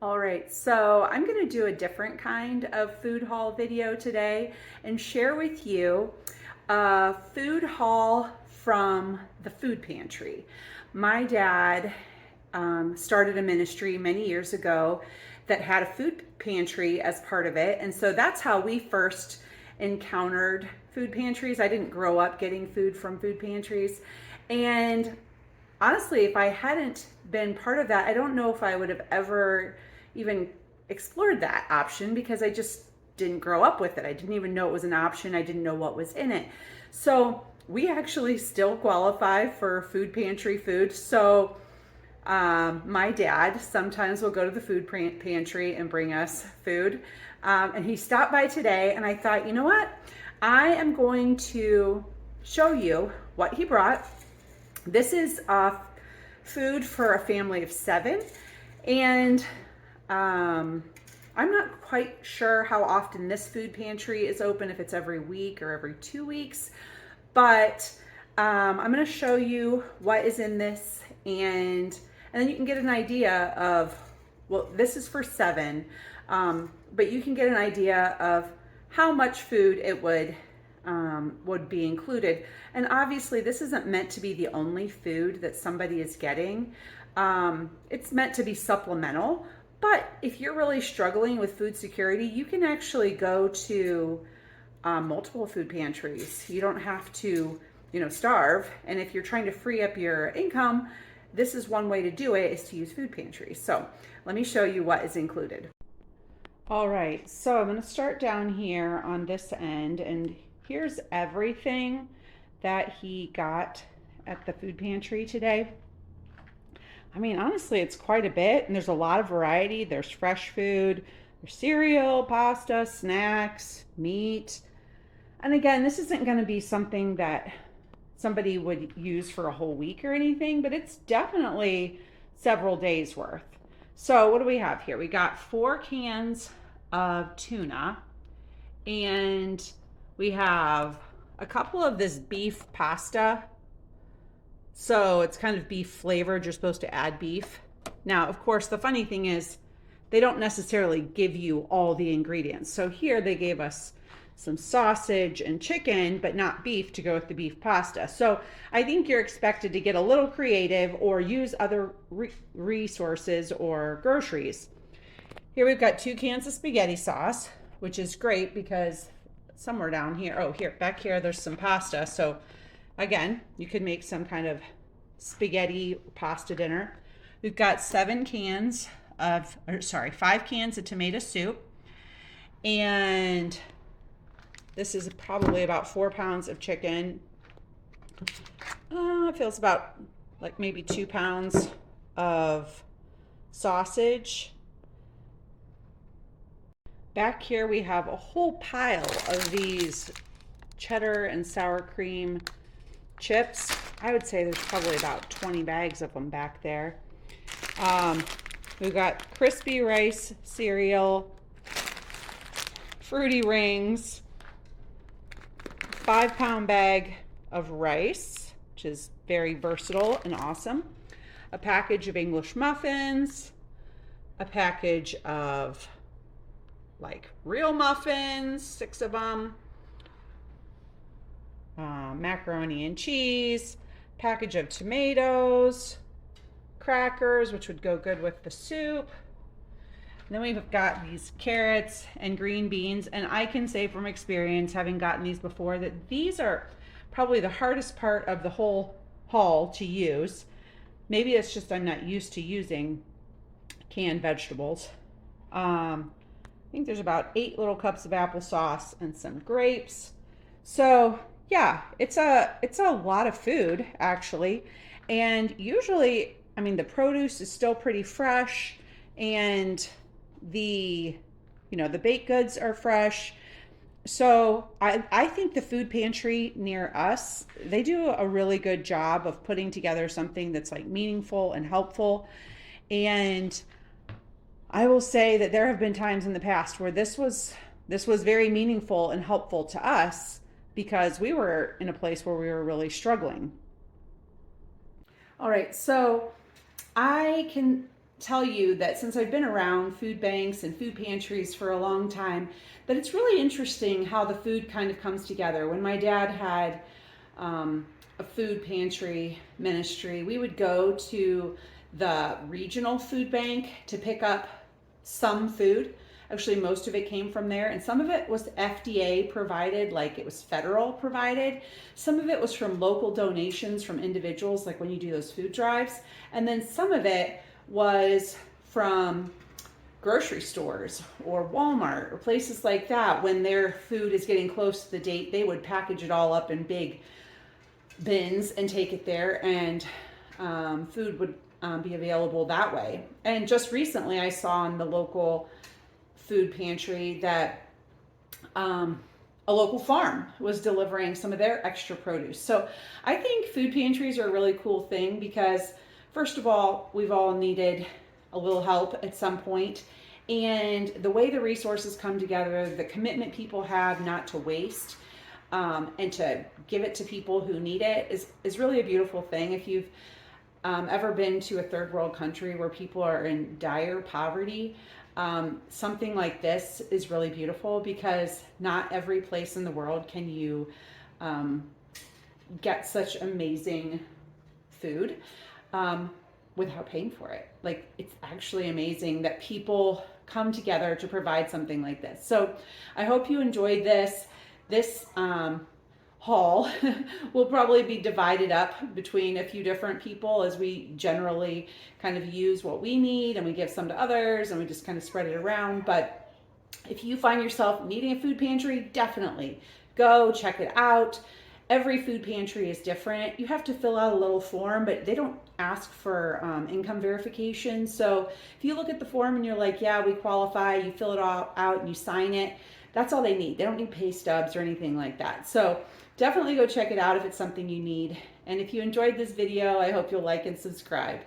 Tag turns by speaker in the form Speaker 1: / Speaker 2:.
Speaker 1: All right, so I'm going to do a different kind of food haul video today and share with you a food haul from the food pantry. My dad started a ministry many years ago that had a food pantry as part of it, and so that's how we first encountered food pantries. I didn't grow up getting food from food pantries, and honestly, if I hadn't been part of that, I don't know if I would have ever even explored that option because I just didn't grow up with it. I didn't even know it was an option. I didn't know what was in it. So we actually still qualify for food pantry food. So my dad sometimes will go to the food pantry and bring us food. And he stopped by today, and I thought, you know what? I am going to show you what he brought. This is food for a family of 7, and I'm not quite sure how often this food pantry is open, if it's every week or every 2 weeks, but I'm going to show you what is in this, and then you can get an idea of, well, this is for 7, but you can get an idea of how much food it would be included. And obviously this isn't meant to be the only food that somebody is getting. It's meant to be supplemental, but if you're really struggling with food security, you can actually go to multiple food pantries. You don't have to, starve. And if you're trying to free up your income, this is one way to do it, is to use food pantries. So let me show you what is included. All right, so I'm going to start down here on this end, and here's everything that he got at the food pantry today. I mean, honestly, it's quite a bit, and there's a lot of variety. There's fresh food, there's cereal, pasta, snacks, meat. And again, this isn't going to be something that somebody would use for a whole week or anything, but it's definitely several days worth. So what do we have here? We got 4 cans of tuna, and we have a couple of this beef pasta. So it's kind of beef flavored. You're supposed to add beef. Now, of course, the funny thing is they don't necessarily give you all the ingredients. So here they gave us some sausage and chicken, but not beef to go with the beef pasta. So I think you're expected to get a little creative or use other resources or groceries. Here we've got 2 cans of spaghetti sauce, which is great because somewhere down here, back here, there's some pasta. So again, you could make some kind of spaghetti pasta dinner. We've got 5 cans of tomato soup. And this is probably about 4 pounds of chicken. It feels about like maybe 2 pounds of sausage. Back here we have a whole pile of these cheddar and sour cream chips. I would say there's probably about 20 bags of them back there. We've got crispy rice cereal, fruity rings, 5-pound bag of rice, which is very versatile and awesome, a package of English muffins, a package of like real muffins, 6 of them, macaroni and cheese, package of tomatoes, crackers, which would go good with the soup. And then we've got these carrots and green beans, and I can say from experience, having gotten these before, that these are probably the hardest part of the whole haul to use. Maybe it's just I'm not used to using canned vegetables. I think there's about 8 little cups of applesauce and some grapes. So yeah, it's a lot of food actually. And usually, I mean, the produce is still pretty fresh, and the baked goods are fresh. So I think the food pantry near us, they do a really good job of putting together something that's like meaningful and helpful. And I will say that there have been times in the past where this was very meaningful and helpful to us because we were in a place where we were really struggling. All right, so I can tell you that since I've been around food banks and food pantries for a long time, that it's really interesting how the food kind of comes together. When my dad had a food pantry ministry, we would go to the regional food bank to pick up some food. Actually, most of it came from there, and some of it was FDA provided, like it was federal provided. Some of it was from local donations from individuals, like when you do those food drives. And then some of it was from grocery stores or Walmart or places like that. When their food is getting close to the date, they would package it all up in big bins and take it there, and food would be available that way. And just recently I saw in the local food pantry that a local farm was delivering some of their extra produce. So I think food pantries are a really cool thing because, first of all, we've all needed a little help at some point. And the way the resources come together, the commitment people have not to waste and to give it to people who need it is really a beautiful thing. If you've ever been to a third world country where people are in dire poverty, something like this is really beautiful because not every place in the world can you get such amazing food without paying for it. Like, it's actually amazing that people come together to provide something like this. So I hope you enjoyed this. This haul will probably be divided up between a few different people, as we generally kind of use what we need and we give some to others and we just kind of spread it around. But if you find yourself needing a food pantry, definitely go check it out. Every food pantry is different. You have to fill out a little form, but they don't ask for income verification. So if you look at the form and you're like, yeah, we qualify, you fill it all out and you sign it, that's all they need. They don't need pay stubs or anything like that. So definitely go check it out if it's something you need. And if you enjoyed this video, I hope you'll like and subscribe.